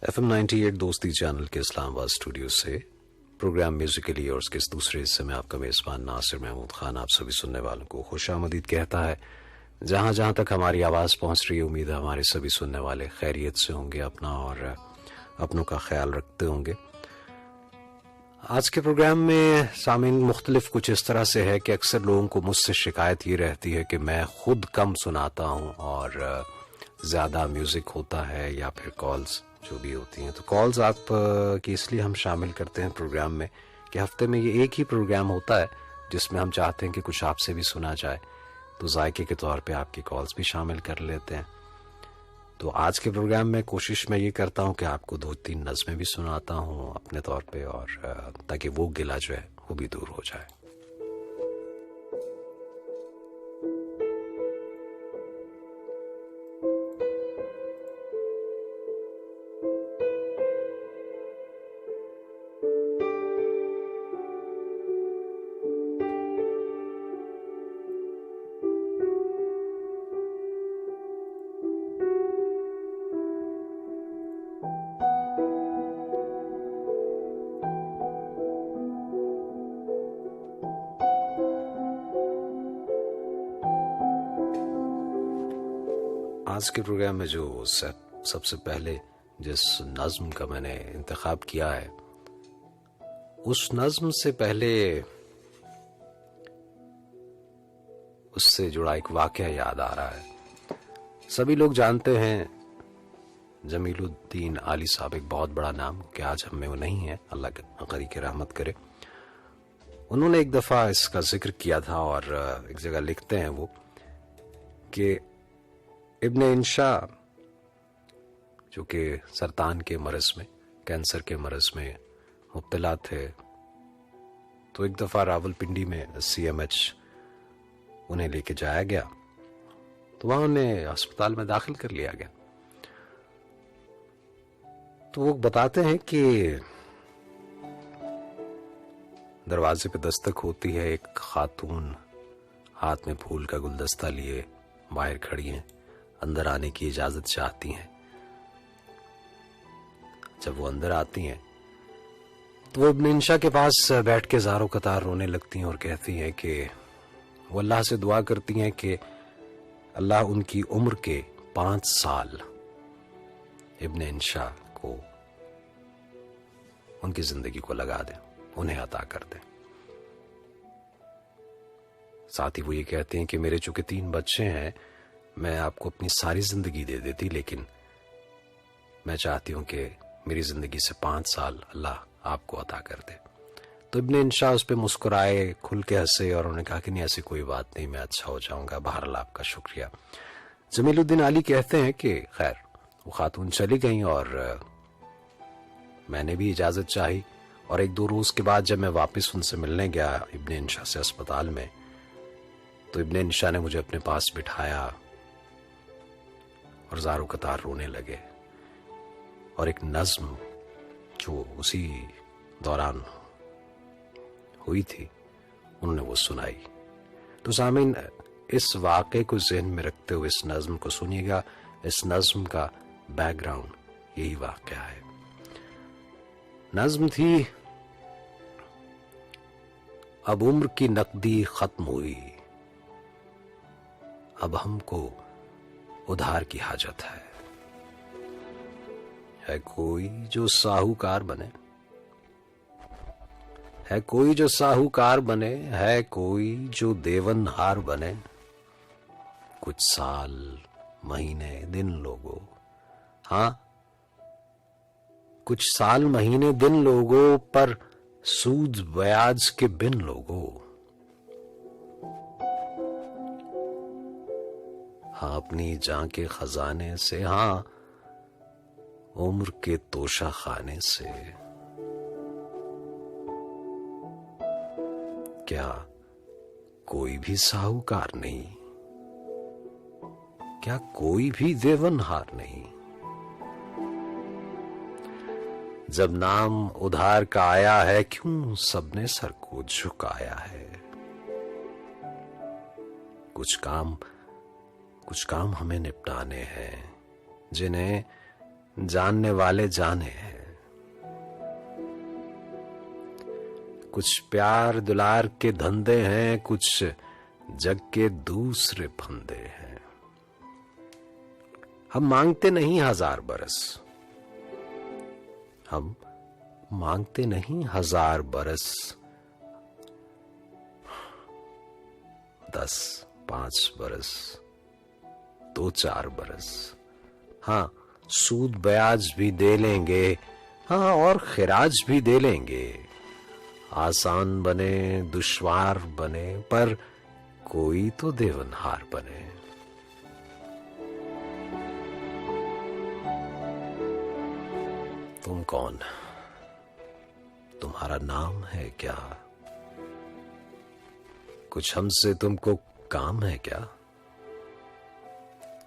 FM 98 दोस्ती channel के Islamabad studio से प्रोग्राम म्यूजिकली और उसके इस दूसरे हिस्से में आपका मेजबान नासिर महमूद खान आप सभी सुनने वालों को खुशामदीद कहता है। जहां जहां तक हमारी आवाज पहुंच रही है, उम्मीद है हमारे सभी सुनने वाले खैरियत से होंगे, अपना और अपनों का ख्याल रखते होंगे। आज के प्रोग्राम में सामीन मुख्तलिफ कुछ इस तरह से है कि अक्सर लोगों को मुझसे शिकायत ये रहती है कि मैं खुद कम सुनाता हूं और ज्यादा म्यूजिक होता है या फिर कॉल्स जो भी होती हैं। तो कॉल्स आप की इसलिए हम शामिल करते हैं प्रोग्राम में कि हफ्ते में ये एक ही प्रोग्राम होता है जिसमें हम चाहते हैं कि कुछ आपसे भी सुना जाए, तो जायके के तौर पे आपकी कॉल्स भी शामिल कर लेते हैं। तो आज के प्रोग्राम में कोशिश मैं ये करता हूँ कि आपको 2-3 नज़में भी सुनाता हूँ अपने तौर पे, और ताकि वो गिला जो है वो भी दूर हो जाए। आज के प्रोग्राम में जो सबसे पहले जिस नज्म का मैंने इंतखाब किया है, उस नज्म से पहले उससे जुड़ा एक वाकया याद आ रहा है। सभी लोग जानते हैं जमीलुद्दीन आली साहब, एक बहुत बड़ा नाम कि आज हम में वो नहीं है, अल्लाह करी के रहमत करे। उन्होंने एक दफा इसका जिक्र किया था और एक जगह लिखते हैं वो कि इब्ने इंशा जो कि सरतान के मरज में, कैंसर के मरज में मुब्तला थे, तो एक दफा रावलपिंडी में CMH उन्हें लेके जाया गया, तो वहां उन्हें अस्पताल में दाखिल कर लिया गया। तो वो बताते हैं कि दरवाजे पे दस्तक होती है, एक खातून हाथ में फूल का गुलदस्ता लिए बाहर खड़ी हैं, अंदर आने की इजाजत चाहती हैं। जब वो अंदर आती हैं तो वो इब्न इंशा के पास बैठ के ज़ारो कतार रोने लगती हैं और कहती हैं कि वो अल्लाह से दुआ करती हैं कि अल्लाह उनकी उम्र के 5 साल इब्न इंशा को, उनकी जिंदगी को लगा दे, उन्हें अता कर दे। साथ ही वो ये कहते हैं कि मेरे चूंकि 3 बच्चे हैं, मैं आपको अपनी सारी जिंदगी दे देती, लेकिन मैं चाहती हूं कि मेरी जिंदगी से 5 साल अल्लाह आपको अता कर दे। तो इब्ने इंशा उस पर मुस्कुराए, खुल के हंसे और उन्होंने कहा कि नहीं, ऐसी कोई बात नहीं, मैं अच्छा हो जाऊंगा, बहरहाल आपका शुक्रिया। जमीलुद्दीन आली कहते हैं कि खैर वो खातून चली गई और मैंने भी इजाजत चाही, और 1-2 रोज के बाद जब मैं वापस उनसे मिलने गया इब्ने इंशा से अस्पताल में, तो इब्ने इंशा ने मुझे अपने पास बिठाया और ज़ारो कतार रोने लगे, और एक नज्म जो उसी दौरान हुई थी उन्होंने वो सुनाई। तो सामीन, इस वाक़े को ज़हन में रखते हुए इस नज्म को सुनिएगा। इस नज्म का बैकग्राउंड यही वाक़या है। नज्म थी, अब उम्र की नकदी खत्म हुई, अब हमको उधार की हाजत है कोई जो साहूकार बने, है कोई जो साहूकार बने, है कोई जो देवनहार बने, कुछ साल महीने दिन लोगों, हाँ कुछ साल महीने दिन लोगों, पर सूद ब्याज के बिन लोगों। हाँ अपनी जान के खजाने से, हाँ उम्र के तोशा खाने से, क्या कोई भी साहूकार नहीं, क्या कोई भी देवनहार नहीं। जब नाम उधार का आया है, क्यों सबने सर को झुकाया है। कुछ काम हमें निपटाने हैं, जिन्हें जानने वाले जाने हैं। कुछ प्यार दुलार के धंधे हैं, कुछ जग के दूसरे फंदे हैं। हम मांगते नहीं 1000 बरस, हम मांगते नहीं 1000 बरस, 10, 5 बरस, 2-4 बरस। हाँ, सूद ब्याज भी दे लेंगे, हाँ, और खिराज भी दे लेंगे। आसान बने दुश्वार बने, पर कोई तो देवनहार बने। तुम कौन? तुम्हारा नाम है क्या? कुछ हमसे तुमको काम है क्या?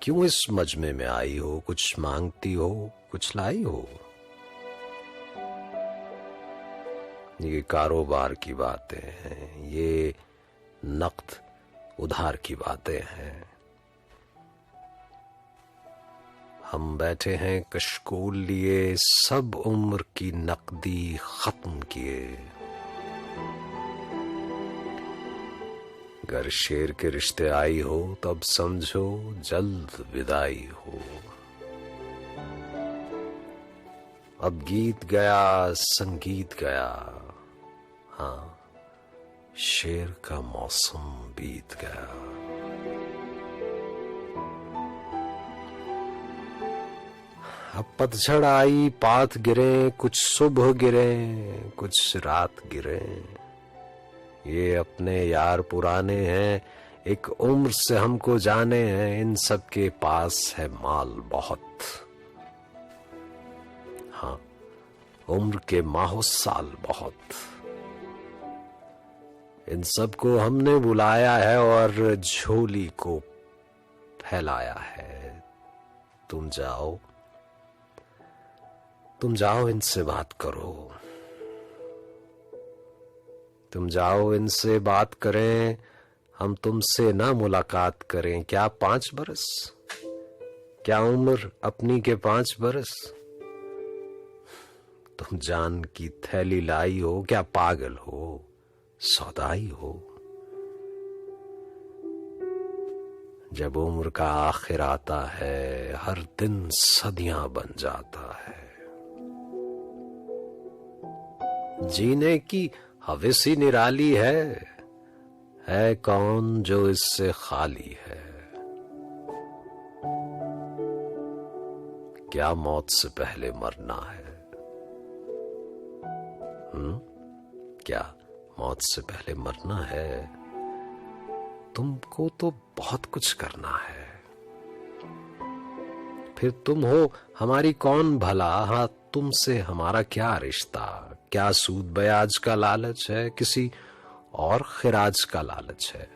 क्यों इस मजमे में आई हो? कुछ मांगती हो, कुछ लाई हो? ये कारोबार की बातें हैं, ये नक़द उधार की बातें हैं। हम बैठे हैं कशकोल लिए, सब उम्र की नकदी खत्म किए। अगर शेर के रिश्ते आई हो तब समझो जल्द विदाई हो। अब गीत गया संगीत गया, हाँ, शेर का मौसम बीत गया। अब पतझड़ आई, पात गिरे, कुछ सुबह गिरे, कुछ रात गिरे। ये अपने यार पुराने हैं, एक उम्र से हमको जाने हैं, इन सब के पास है माल बहुत। हाँ, उम्र के माहो साल बहुत। इन सबको हमने बुलाया है और झोली को फैलाया है। तुम जाओ, तुम जाओ, इनसे बात करो। तुम जाओ, इनसे बात करें, हम तुमसे ना मुलाकात करें। क्या 5 बरस? क्या उम्र अपनी के 5 बरस? तुम जान की थैली लाई हो, क्या पागल हो, सौदाई हो? जब उम्र का आखिर आता है, हर दिन सदियां बन जाता है। जीने की हवेसी निराली है कौन जो इससे खाली है? क्या मौत से पहले मरना है? क्या मौत से पहले मरना है? तुमको तो बहुत कुछ करना है। फिर तुम हो हमारी कौन भला? हाँ, तुमसे हमारा क्या रिश्ता? क्या सूद ब्याज का लालच है? किसी और खिराज का लालच है?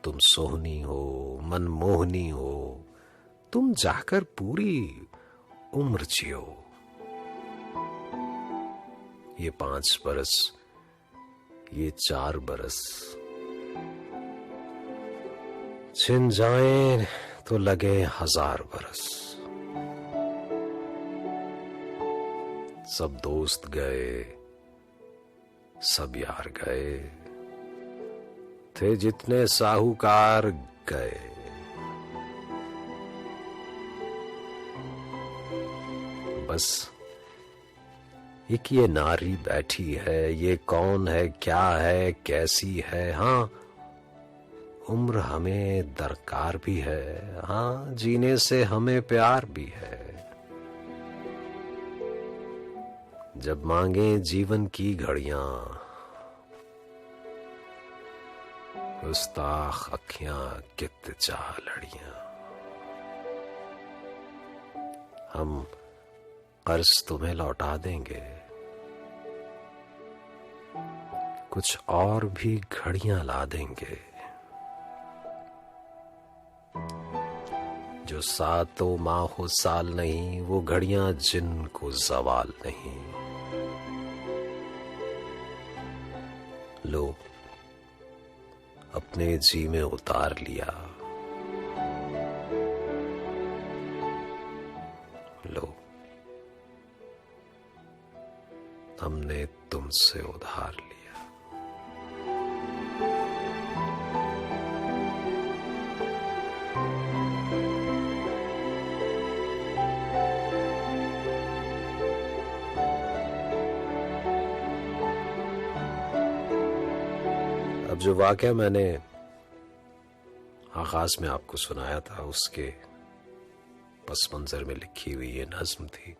तुम सोहनी हो, मनमोहनी हो, तुम जाकर पूरी उम्र जियो। ये 5 बरस, ये 4 बरस छिन जाएं तो लगे 1000 बरस। सब दोस्त गए, सब यार गए, थे जितने साहूकार गए। बस एक ये नारी बैठी है, ये कौन है, क्या है, कैसी है? हाँ, उम्र हमें दरकार भी है, हाँ, जीने से हमें प्यार भी है। जब मांगे जीवन की घड़ियां, गुस्ताख अखियां कित चाह लड़ियां। हम कर्ज तुम्हें लौटा देंगे, कुछ और भी घड़ियां ला देंगे। जो सातों माह साल नहीं, वो घड़ियां जिनको सवाल नहीं। लो, अपने जी में उतार लिया, हमने तुमसे उधार लिया। अब जो वाकया मैंने आगाज में आपको सुनाया था, उसके पस मंजर में लिखी हुई ये नज्म थी।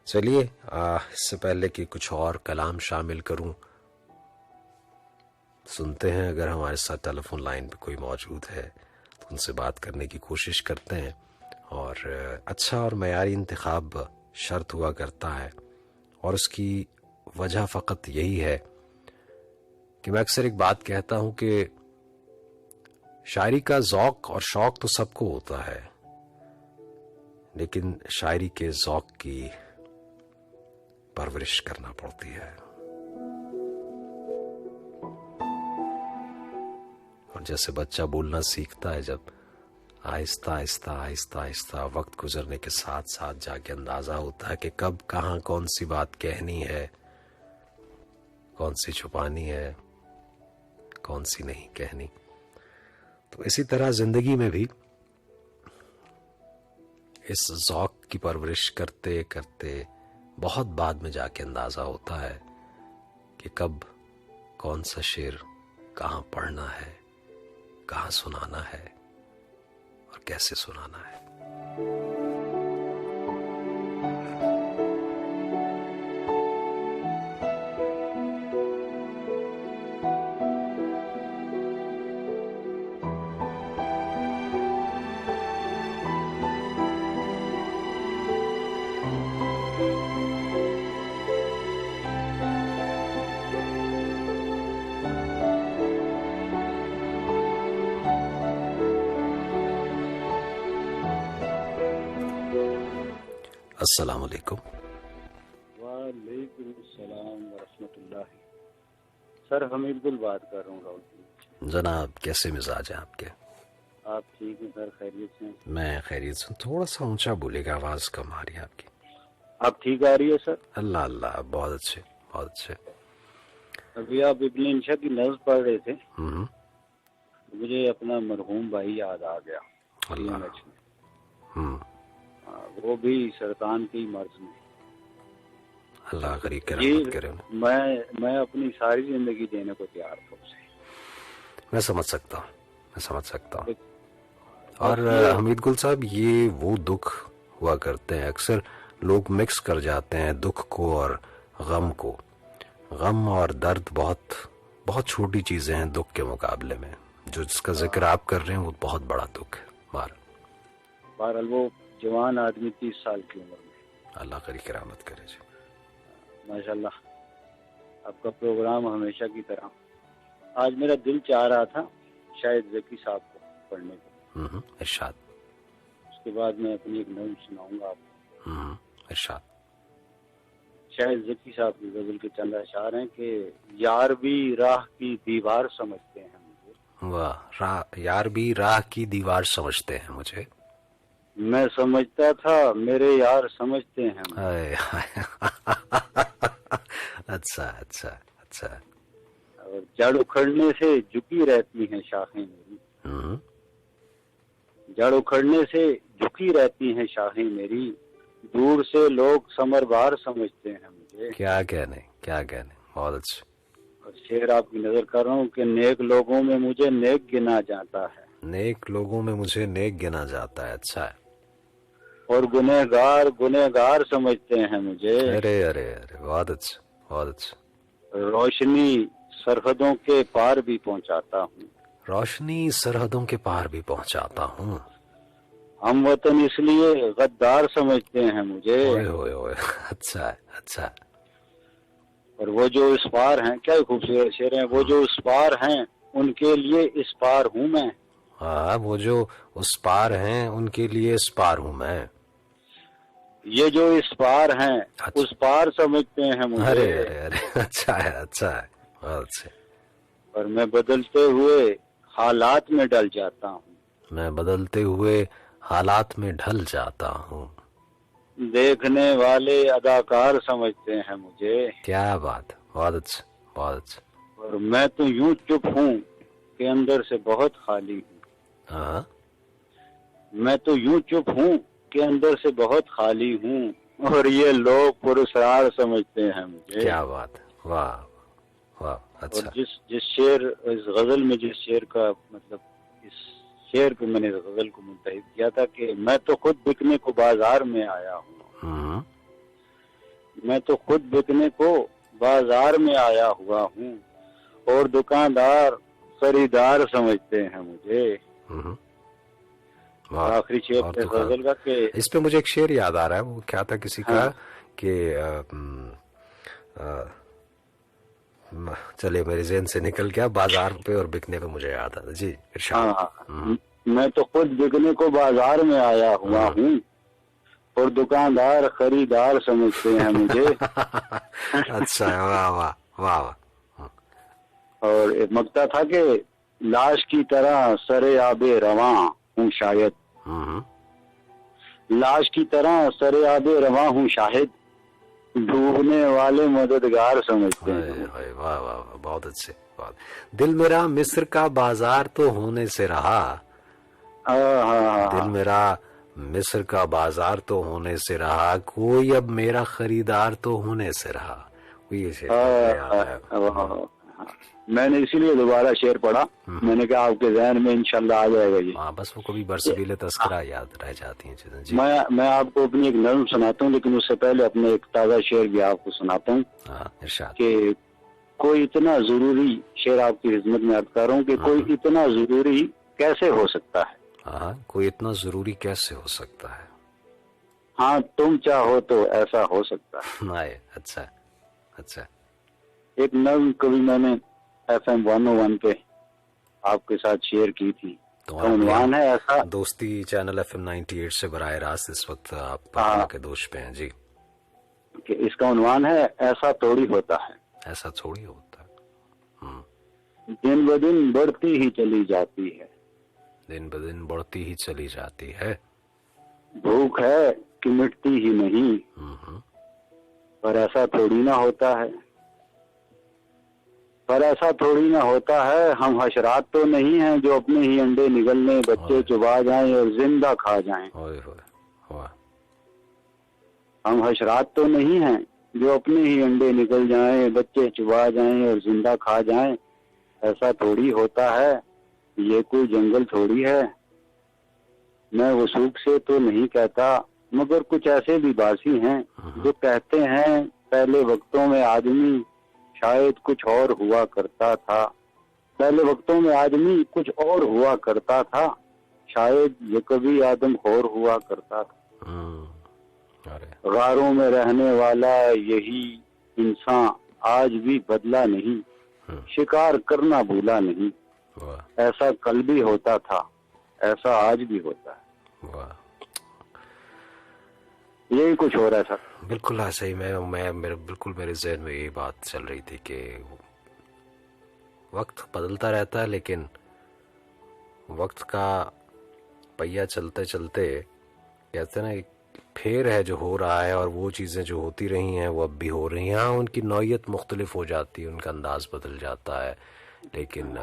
चलिए, इससे पहले कि कुछ और कलाम शामिल करूं, सुनते हैं। अगर हमारे साथ टेलीफोन लाइन पे कोई मौजूद है तो उनसे बात करने की कोशिश करते हैं। और अच्छा और मयारी इंतखाब शर्त हुआ करता है, और उसकी वजह फ़कत यही है कि मैं अक्सर एक बात कहता हूं कि शायरी का ज़ौक़ और शौक़ तो सबको होता है, लेकिन शायरी के ज़ौक़ की परवरिश करना पड़ती है। और जैसे बच्चा बोलना सीखता है, जब आहिस्ता आहिस्ता आहिस्ता आहिस्ता वक्त गुजरने के साथ साथ जाके अंदाजा होता है कि कब कहाँ कौन सी बात कहनी है, कौन सी छुपानी है, कौन सी नहीं कहनी। तो इसी तरह जिंदगी में भी इस ज़ौक़ की परवरिश करते करते बहुत बाद में जाके अंदाजा होता है कि कब कौन सा शेर कहाँ पढ़ना है, कहाँ सुनाना है और कैसे सुनाना है। अस्सलाम वालेकुम। वालेकुम सलाम वरहमतुल्लाह। सर हमीद गुल बात कर रहा हूँ राउल। जनाब, कैसे मिजाज है आपके? आप ठीक हैं सर? खैरियत से? मैं खैरियत से। थोड़ा सा ऊंचा बोलेगा, आवाज कम आ रही है आपकी। आप ठीक आ रही है सर? अल्लाह अल्लाह, बहुत अच्छे बहुत अच्छे। अभी आप इब्न इंशा की नज़्म पढ़ रहे थे, मुझे अपना मरहूम भाई याद आ गया। अल्लाह। वो भी सरतान की मर्ज में। अल्लाह करी रहमत करे। मैं अपनी सारी जिंदगी देने को तैयार था उसे। मैं समझ सकता हूँ। और हमीद गुल साहब, ये वो दुख हुआ करते हैं, अक्सर लोग मिक्स कर जाते हैं दुख को और गम को। गम और दर्द बहुत बहुत छोटी चीजें हैं दुख के मुकाबले में। जो जिसका जिक्र आप कर रहे हैं वो बहुत बड़ा दुख है। बहरहाल वो जवान आदमी 30 साल की उम्र में। अल्लाह करी करामत करे जी। माशाल्लाह, आपका प्रोग्राम हमेशा की तरह। आज मेरा दिल चाह रहा था शायद जकी साहब को पढ़ने को। इरशाद। उसके बाद मैं अपनी एक नज़्म सुनाऊंगा आपको। इरशाद। शायद जकी साहब की गजल के चंद अशार हैं कि यार भी राह की दीवार समझते हैं मुझे। वाह, यार भी राह की दीवार समझते हैं मुझे। मैं समझता था मेरे यार समझते हैं। अच्छा अच्छा अच्छा। और जड़ उखड़ने से झुकी रहती हैं शाखें मेरी। जड़ उखड़ने से झुकी रहती हैं शाखें मेरी। दूर से लोग समरबार समझते हैं मुझे। क्या कहने बहुत अच्छा। और शेर आपकी नजर कर रहा हूँ कि नेक लोगों में मुझे नेक गिना जाता है। नेक लोगों में मुझे नेक गिना जाता है। अच्छा है। और गुनहगार समझते हैं मुझे। अरे अरे अरे, बहुत अच्छा। रोशनी सरहदों के पार भी पहुंचाता हूँ। रोशनी सरहदों के पार भी पहुंचाता हूँ। हम वतन इसलिए गद्दार समझते हैं मुझे। ओए अच्छा है। और वो जो इस पार हैं, क्या खूबसूरत शेर हैं। वो जो उस पार हैं उनके लिए इस पार हूँ मैं। हाँ, वो जो उस पार हैं उनके लिए इस पार हूँ मैं। ये जो इस पार हैं अच्छा। उस पार समझते हैं मुझे। अरे अच्छा है बहुत अच्छे। और मैं बदलते हुए हालात में ढल जाता हूँ। मैं बदलते हुए हालात में ढल जाता हूँ। देखने वाले अदाकार समझते हैं मुझे। क्या बात, बहुत अच्छा, बहुत अच्छा। और मैं तो यूं चुप हूँ कि अंदर से बहुत खाली हूँ। हाँ, मैं तो यूं चुप हूँ कि अंदर से बहुत खाली हूँ, और ये लोग पुरस्कार समझते हैं मुझे। क्या बात, वाह वाह, अच्छा। और जिस शेर, इस गजल में जिस शेर का मतलब, इस शेर पे मैंने इस गजल को मुंतहिब किया था कि मैं तो खुद बिकने को बाजार में आया हूँ। मैं तो खुद बिकने को बाजार में आया हुआ हूँ, और दुकानदार खरीदार समझते हैं मुझे। आखिरी शेर गजल का कि इस पे मुझे एक शेर याद आ रहा है, वो क्या था किसी का कि चले मेरे ज़हन से निकल गया, बाजार पे और बिकने पे मुझे याद आता। जी इरशाद। मैं तो खुद बिकने को बाजार में आया हुआ हूँ, और दुकानदार खरीदार समझते हैं मुझे। अच्छा, वाह वाह वाह वाह। और एक मक्ता था कि लाश की तरह सरे आबे रवां हूँ शायद, लाश की तरह सरे आबे रवां हूँ शायद, डूबने वाले मददगार समझते हैं। वाह वाह, बहुत अच्छे, बहुत। दिल मेरा मिस्र का बाजार तो होने से रहा, दिल मेरा मिस्र का बाजार तो होने से रहा, कोई अब मेरा खरीदार तो होने से रहा। मैंने इसीलिए दोबारा शेर पढ़ा, मैंने कहा आपके ज़हन में इंशाल्लाह आ जाएगा ये। बस वो कभी बरसबीले तस्करा याद रह जाती हैं चीजें। जी, मैं आपको अपनी एक नज़्म सुनाता हूँ, लेकिन उससे पहले अपने एक ताज़ा शेर भी आपको सुनाता हूँ कि कोई इतना जरूरी, शेर आपकी खिदमत में अर्ज कर रहा हूँ कि कोई इतना जरूरी कैसे हो सकता है। कोई इतना जरूरी कैसे हो सकता है। हाँ, तुम चाहो तो ऐसा हो सकता है। अच्छा अच्छा। एक नज़्म कभी मैंने FM 101 पे आपके साथ शेयर की थी, तो उन्वान है ऐसा। दोस्ती चैनल FM 98 से बराह रास्त इस वक्त आप के दोष पे हैं जी, कि इसका उन्वान है ऐसा थोड़ी होता है। ऐसा थोड़ी होता है। दिन ब दिन बढ़ती ही चली जाती है, दिन ब दिन बढ़ती ही चली जाती है, भूख है कि मिटती ही नहीं, पर ऐसा थोड़ी ना होता है, पर ऐसा थोड़ी ना होता है। हम हशरात तो नहीं हैं जो अपने ही अंडे निगलने बच्चे चुबा जाएं और जिंदा खा जाएं। हम हशरात तो नहीं हैं जो अपने ही अंडे निकल जाएं, बच्चे चुबा जाएं और जिंदा खा जाएं। ऐसा थोड़ी होता है, ये कोई जंगल थोड़ी है। मैं वसूख से तो नहीं कहता, मगर कुछ ऐसे भी बासी हैं जो कहते हैं पहले वक्तों में आदमी शायद कुछ और हुआ करता था, पहले वक्तों में आदमी कुछ और हुआ करता था, शायद ये कभी आदम खोर हुआ करता था। गारों में रहने वाला यही इंसान आज भी बदला नहीं, शिकार करना भूला नहीं। ऐसा कल भी होता था, ऐसा आज भी होता है। यही कुछ हो रहा है सर। बिल्कुल ऐसा ही। बिल्कुल मेरे ज़हन में यही बात चल रही थी कि वक्त बदलता रहता है, लेकिन वक्त का पहिया चलते चलते कहते हैं ना, फेर है जो हो रहा है, और वो चीज़ें जो होती रही हैं वो अब भी हो रही हैं। हाँ, उनकी नौयत मुख्तलिफ हो जाती है, उनका अंदाज बदल जाता है, लेकिन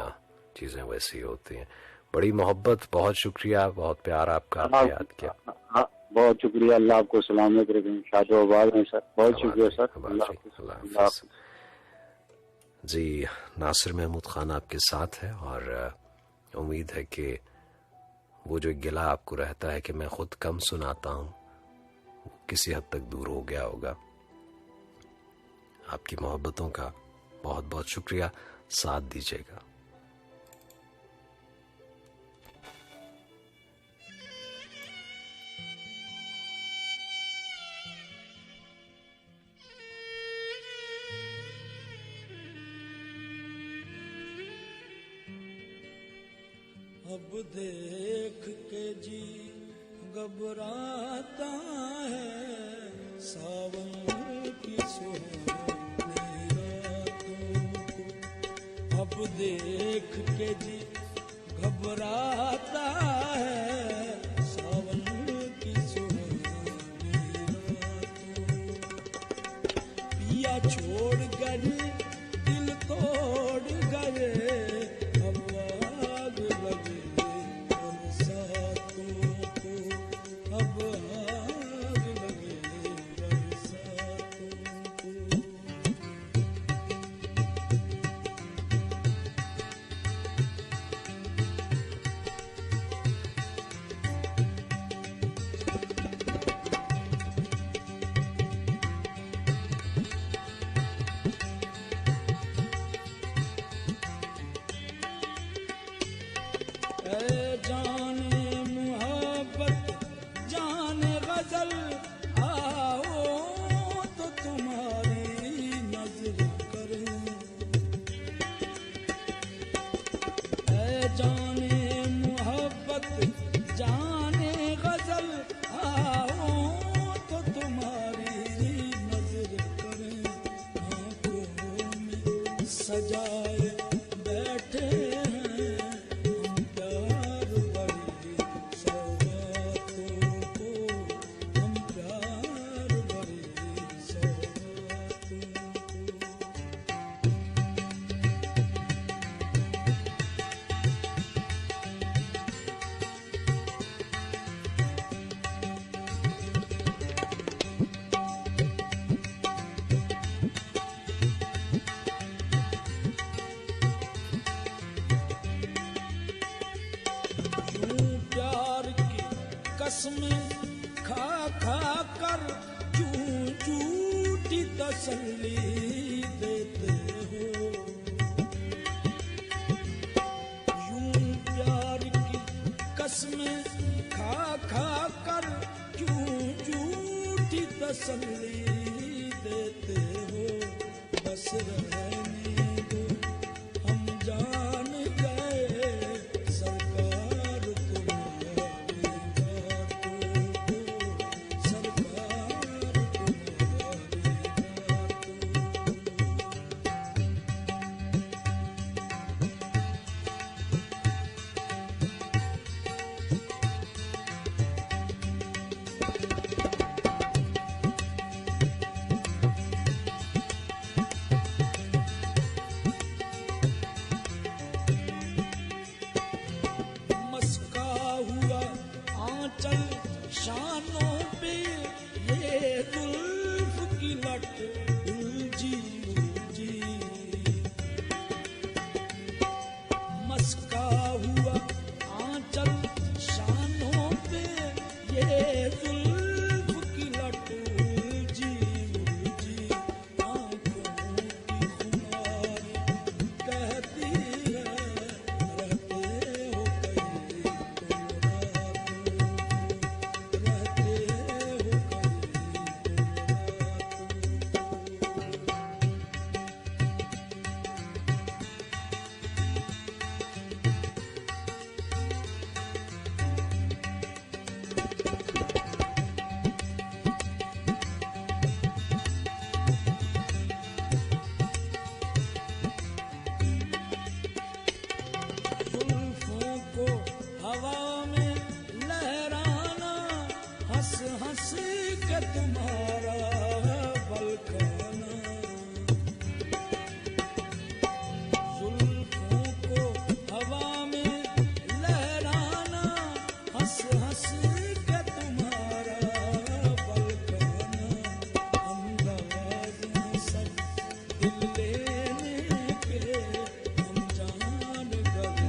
चीज़ें वैसी होती हैं। बड़ी मोहब्बत, बहुत शुक्रिया, बहुत प्यार आपका, आपने याद किया। बहुत शुक्रिया, अल्लाह आपको सलामत रखें, शादोबाद में सर। बहुत शुक्रिया सर, अल्लाह। जी, नासिर महमूद खान आपके साथ है, और उम्मीद है कि वो जो गिला आपको रहता है कि मैं खुद कम सुनाता हूँ, किसी हद तक दूर हो गया होगा। आपकी मोहब्बतों का बहुत बहुत शुक्रिया, साथ दीजिएगा। अब देख के जी घबराता है, सावन की सुहानी रातों को। अब देख के जी घबराता है, सावन की सुहानी छोड़ गए, अब आग लगे बरसातों को, अब आग लगे बरसातों को। जाने मुहब्बत जाने गजल, आओ तो तुम्हारी नजर करें। जाने मुहब्बत जाने गजल, आओ तो तुम्हारी नजर करें। आंखों में सजाए बैठे कसमें खा खा कर क्यों झूठी तसल्ली देते हो। यूं प्यार की कसमें खा खा कर क्यों झूठी तसल्ली देते हो। बस रहने दो हम जान गए सरकार तुम्हारी शानों पे ये जुल्फ की लट उलझी उलझी। मस्का हुआ आंचल शानों पे ये जुल्फ की लट उलझी उलझी। आंखों की खुमारी कहती है रहते हो कहीं हवा में लहराना, हंस हंस के तुम्हारा बल खाना। जुल्फों को हवा में लहराना, हंस हंस के तुम्हारा बल खाना। अंदाज़ हैं सब दिल लेने के, हम जान गए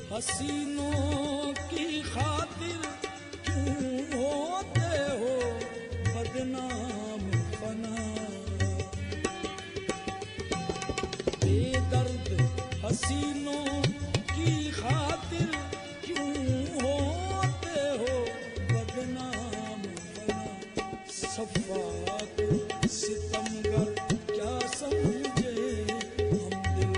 हसीनों की खातिर क्यों होते हो बदनाम फना। बेदर्द हसीनों की खातिर क्यों होते हो बदनाम फना। सफ़ा को सितमगर क्या समझे हम दिल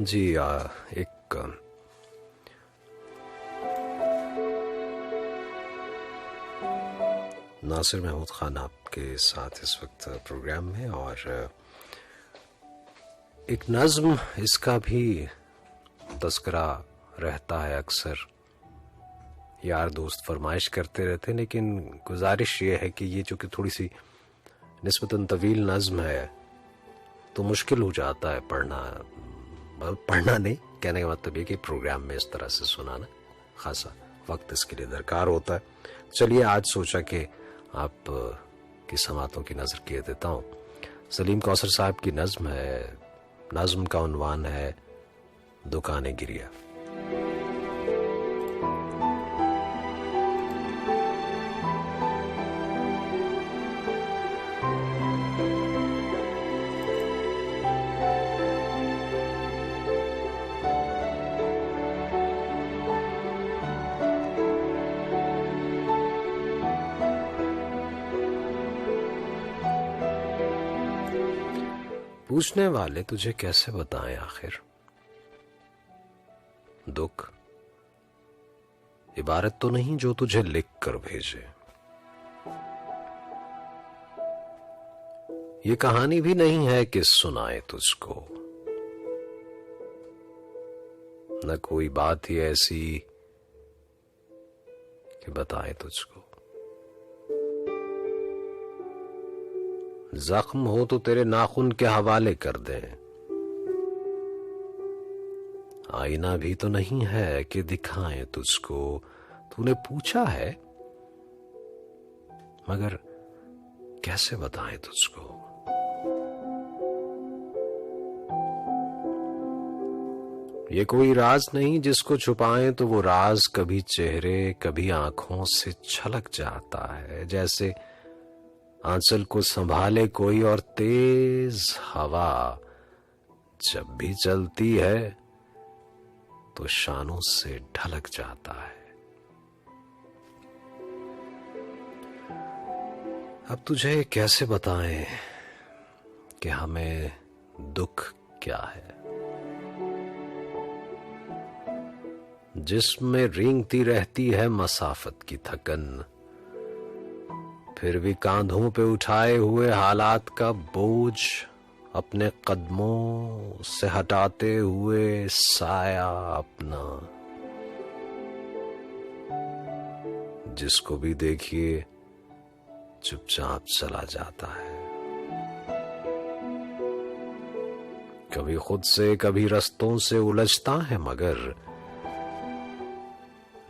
जी एक नासिर महमूद खान आपके साथ इस वक्त प्रोग्राम में, और एक नज्म इसका भी तस्करा रहता है। अक्सर यार दोस्त फरमाइश करते रहते हैं, लेकिन गुजारिश ये है कि ये चूँकि थोड़ी सी निस्बतन तवील नज्म है तो मुश्किल हो जाता है पढ़ना नहीं, कहने का मतलब ये कि प्रोग्राम में इस तरह से सुनाना खासा वक्त इसके लिए दरकार होता है। चलिए आज सोचा कि आप की समातों की नज़र किए देता हूँ। सलीम कौसर साहब की नज्म है, नज्म का उन्वान है दुकाने गिरिया। पूछने वाले तुझे कैसे बताएं आखिर, दुख इबारत तो नहीं जो तुझे लिख कर भेजे, ये कहानी भी नहीं है कि सुनाए तुझको, न कोई बात ही ऐसी कि बताए तुझको। जख्म हो तो तेरे नाखून के हवाले कर दें, आईना भी तो नहीं है कि दिखाएं तुझको। तूने पूछा है मगर कैसे बताएं तुझको। ये कोई राज नहीं जिसको छुपाएं तो वो राज कभी चेहरे कभी आंखों से छलक जाता है। जैसे आंचल को संभाले कोई और तेज हवा जब भी चलती है तो शानों से ढलक जाता है। अब तुझे कैसे बताएं कि हमें दुख क्या है, जिसमें रेंगती रहती है मसाफत की थकन, फिर भी कांधों पे उठाए हुए हालात का बोझ अपने कदमों से हटाते हुए साया अपना, जिसको भी देखिए चुपचाप चला जाता है। कभी खुद से कभी रास्तों से उलझता है मगर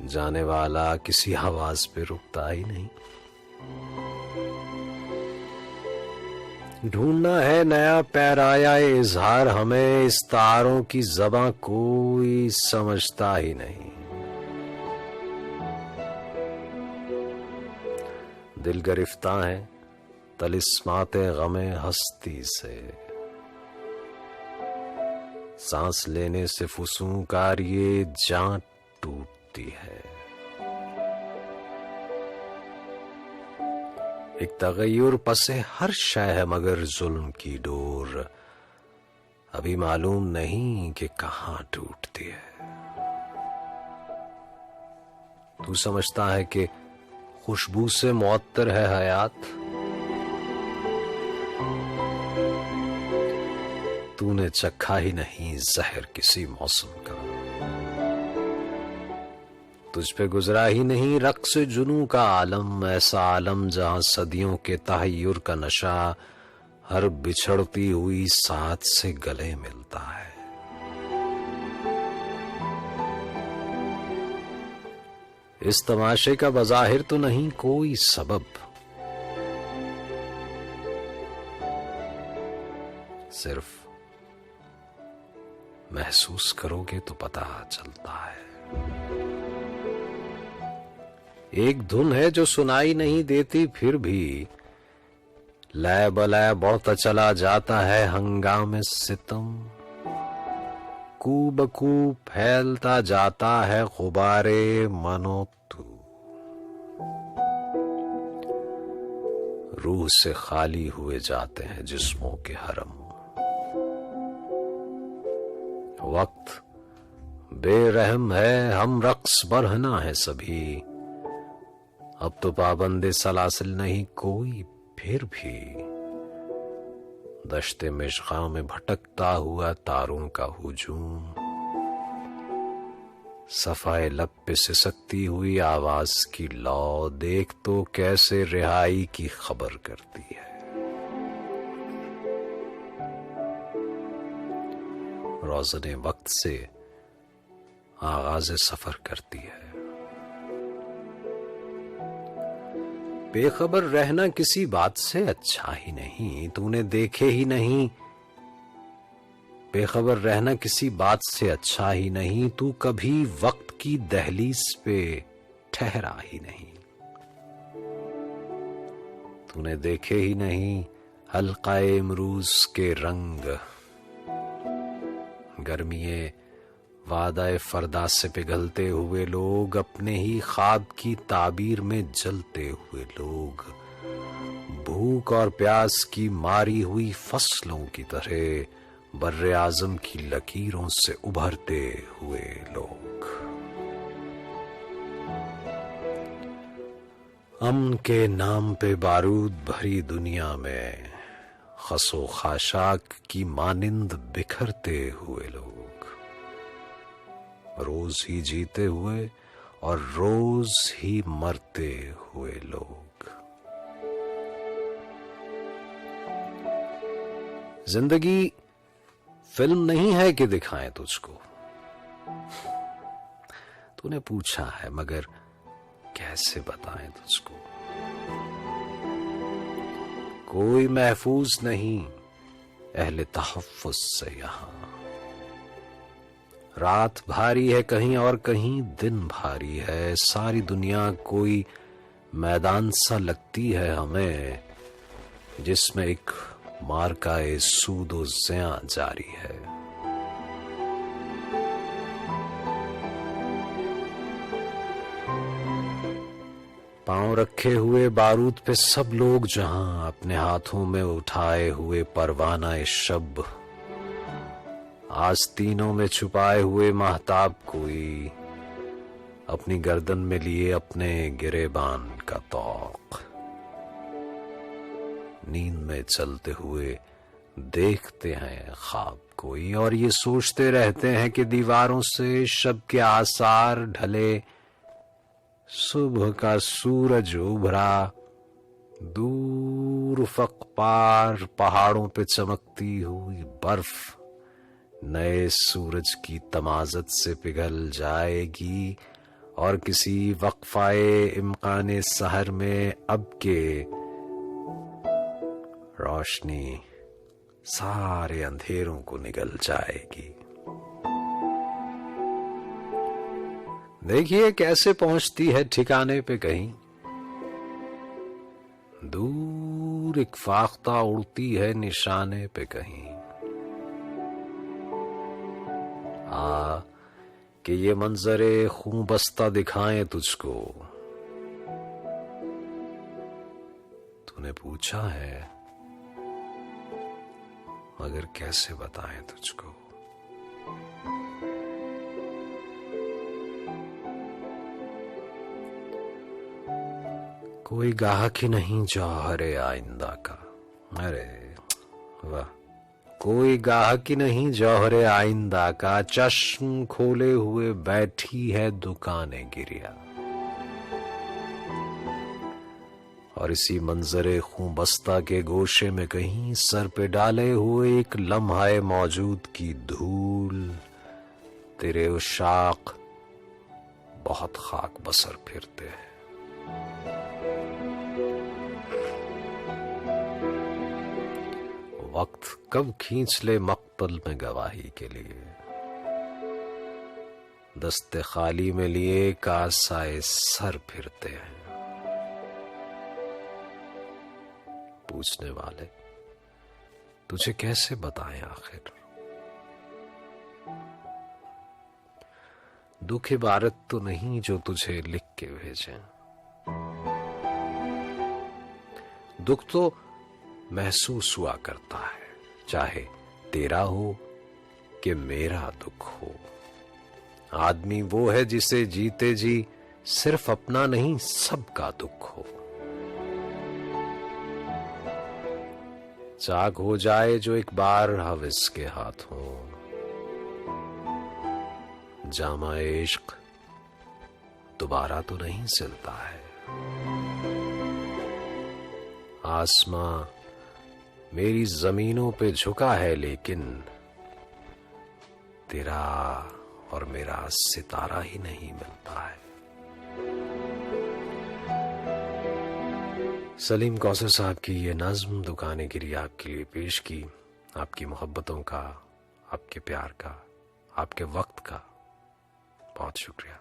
जाने वाला किसी आवाज पे रुकता ही नहीं। ढूंढना है नया पैराया इजहार हमें, इस तारों की ज़बां कोई समझता ही नहीं। दिल गिरफ्ता है तलिस्माते गमे हस्ती से, सांस लेने से फुसूंकार ये जान टूटती है। एक तगय्युर पसे हर शय है मगर जुल्म की डोर अभी मालूम नहीं कि कहां टूटती है। तू समझता है कि खुशबू से मुअत्तर है हयात, तूने चखा ही नहीं जहर किसी मौसम का, तुझ पे गुजरा ही नहीं रक्स जुनू का आलम, ऐसा आलम जहां सदियों के तहय्युर का नशा हर बिछड़ती हुई साथ से गले मिलता है। इस तमाशे का बज़ाहिर तो नहीं कोई सबब, सिर्फ महसूस करोगे तो पता चलता है। एक धुन है जो सुनाई नहीं देती फिर भी लय बलय बढ़ता चला जाता है हंगामे सितम, कू बकू फैलता जाता है गुबारे मनो तू, रूह से खाली हुए जाते हैं जिस्मों के हरम। वक्त बेरहम है हम रक्स बरहना है सभी, अब तो पाबंदे सलासिल नहीं कोई फिर भी, दश्ते मिश्का में भटकता हुआ तारों का हुजूम, सफाए लब पे सिसकती हुई आवाज की लौ देख तो कैसे रिहाई की खबर करती है। रोज़ने वक्त से आगाज़ सफर करती है। बेखबर रहना किसी बात से अच्छा ही नहीं, तूने देखे ही नहीं। बेखबर रहना किसी बात से अच्छा ही नहीं, तू कभी वक्त की दहलीज पे ठहरा ही नहीं। तूने देखे ही नहीं हल्काए इमरूज के रंग, गर्मिये वादाए फरदा से पिघलते हुए लोग, अपने ही ख्वाब की ताबीर में जलते हुए लोग, भूख और प्यास की मारी हुई फसलों की तरह बर्रे आजम की लकीरों से उभरते हुए लोग। अमन के नाम पे बारूद भरी दुनिया में खसो खाशाक की मानिंद बिखरते हुए लोग, रोज ही जीते हुए और रोज ही मरते हुए लोग। जिंदगी फिल्म नहीं है कि दिखाएं तुझको, तूने पूछा है मगर कैसे बताएं तुझको। कोई महफूज नहीं अहले तहफ्फुज से यहां, रात भारी है कहीं और कहीं दिन भारी है। सारी दुनिया कोई मैदान सा लगती है हमें, जिसमें एक मार्काए सूदो ज़िया जारी है। पांव रखे हुए बारूद पे सब लोग जहां, अपने हाथों में उठाए हुए परवाना शब, आस्तीनों में छुपाए हुए महताब कोई, अपनी गर्दन में लिए अपने गिरेबान का तौक, नींद में चलते हुए देखते हैं ख्वाब कोई, और ये सोचते रहते हैं कि दीवारों से शब के आसार ढले, सुबह का सूरज उभरा, दूर उफ़क़ पार पहाड़ों पे चमकती हुई बर्फ नए सूरज की तमाज़त से पिघल जाएगी, और किसी वक्फ़ाए इम्काने सहर में अब के रोशनी सारे अंधेरों को निगल जाएगी। देखिए कैसे पहुंचती है ठिकाने पे कहीं, दूर एक फाख्ता उड़ती है निशाने पे कहीं। कि ये मंजरे खूं बस्ता दिखाएं तुझको, तूने पूछा है मगर कैसे बताएं तुझको। कोई गाहक ही नहीं जौहरे आइंदा का, अरे वाह, कोई गाहक ही नहीं जौहरे आइंदा का, चश्म खोले हुए बैठी है दुकानें गिरिया। और इसी मंजरे खूं बस्ता के गोशे में कहीं सर पे डाले हुए एक लम्हाए मौजूद की धूल, तेरे उशाक बहुत खाक बसर फिरते हैं। वक्त कब खींच ले मकतल में गवाही के लिए, दस्ते खाली में लिए कासाए सर फिरते हैं। पूछने वाले तुझे कैसे बताएं आखिर, दुख इबारत तो नहीं जो तुझे लिख के भेजे, दुख तो महसूस हुआ करता है, चाहे तेरा हो कि मेरा दुख हो। आदमी वो है जिसे जीते जी सिर्फ अपना नहीं सबका दुख हो। चाक हो जाए जो एक बार हविस के हाथों, जामा इश्क दोबारा तो नहीं सिलता है। आसमां मेरी जमीनों पे झुका है, लेकिन तेरा और मेरा सितारा ही नहीं मिलता है। सलीम कौसर साहब की ये नज्म दुकानें गिरी आपके लिए पेश की। आपकी मोहब्बतों का, आपके प्यार का, आपके वक्त का बहुत शुक्रिया।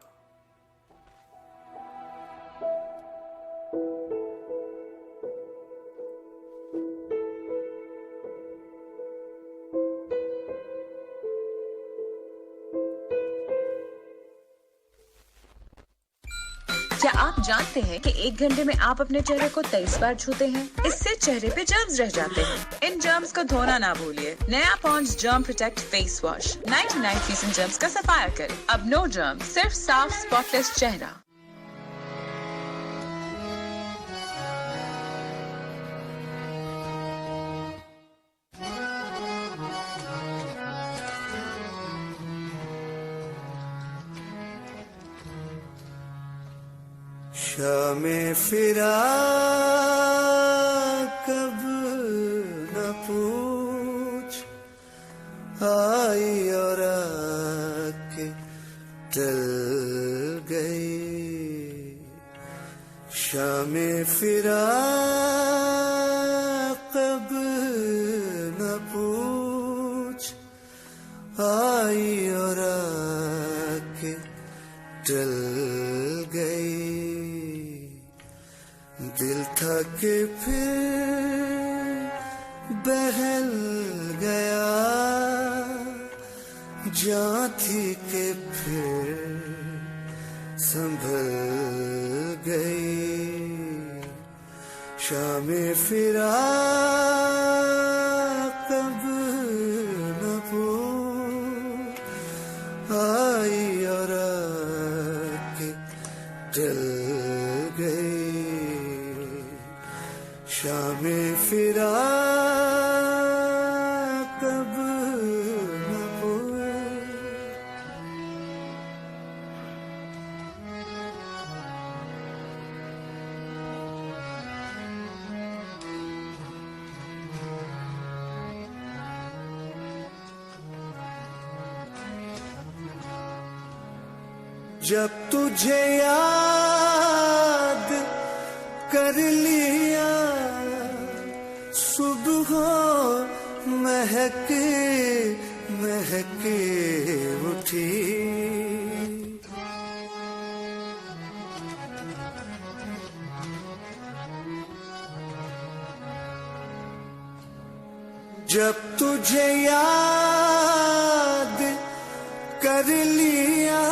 क्या आप जानते हैं कि 1 घंटे में आप अपने चेहरे को 23 बार छूते हैं? इससे चेहरे पे जर्म्स रह जाते हैं। इन जर्म्स को धोना ना भूलिए। नया Pond's germ protect face wash 99% germs का सफाया करे। अब नो जर्म, सिर्फ साफ स्पॉटलेस चेहरा। शामे फिरा कब न पूछ, आई और आके टल गई। शामे फिरा कब न पूछ, आई और टल गई। दिल था कि फिर बहल गया, जान थी कि फिर संभल गई। शामे फिरा कब न पूछ आई और आके टल गई। शामे फिरा कब न पूछ। जब तुझे याद कर लिया, सुबह महके महके उठी। जब तुझे याद कर लिया,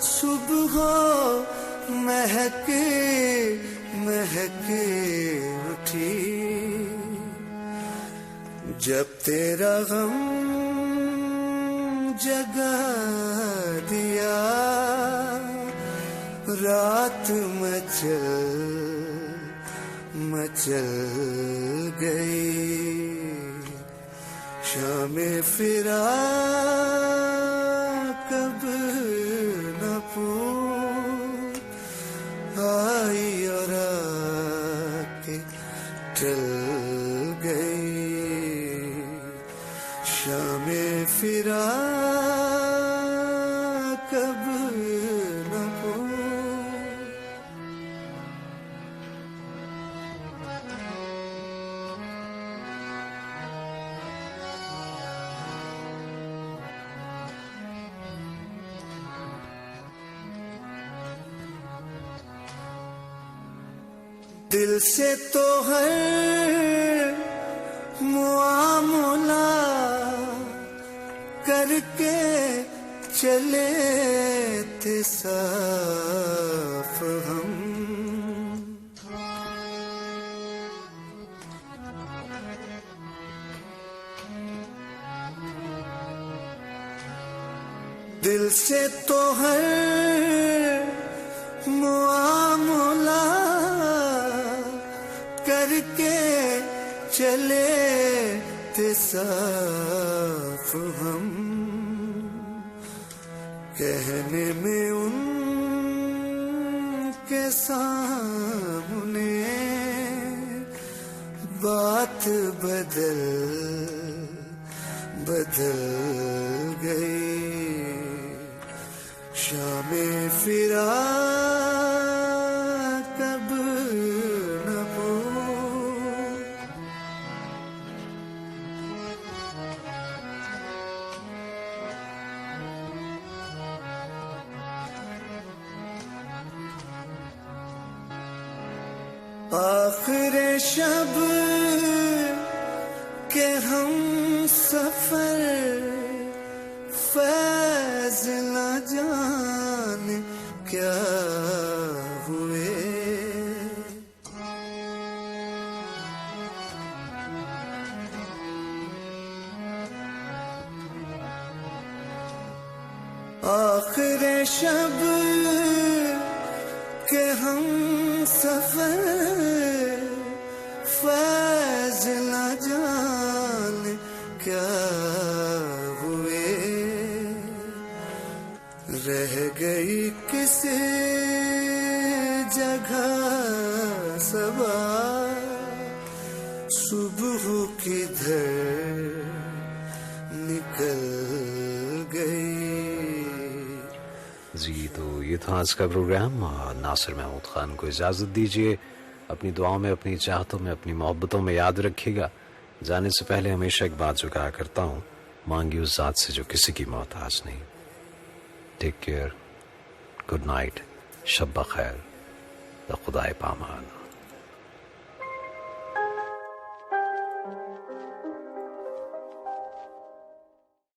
सुबह महके महके उठी। जब तेरा गम जगा दिया, रात मचल मचल गई। शामे फिरा कब न पूछ आई और आके टल गई। शामे फिरा कब न पूछ। दिल से तो हर मुआमला करके चले थे साफ हम। दिल से तो हर मुआमला करके चले थे साफ हम। कहने में उनके सामने बात बदल बदल गई। शामे फिरा कब न पूछ। आखिर शब के हम सफर फैज न जाने क्या हुए। आखिर शब के हम सफर फैज न जाने क्या हुए। रह गई किसी जगह सबा सुबह किधर निकल गई। जी, तो ये था आज का प्रोग्राम। नासिर महमूद खान को इजाज़त दीजिए। अपनी दुआओं में, अपनी चाहतों में, अपनी मोहब्बतों में याद रखिएगा। जाने से पहले हमेशा एक बात जो कहा करता हूँ, मांगी उस ज़ात से जो किसी की मोहताज नहीं। टेक केयर, गुड नाइट, शब बखैर, खुदाए पामान।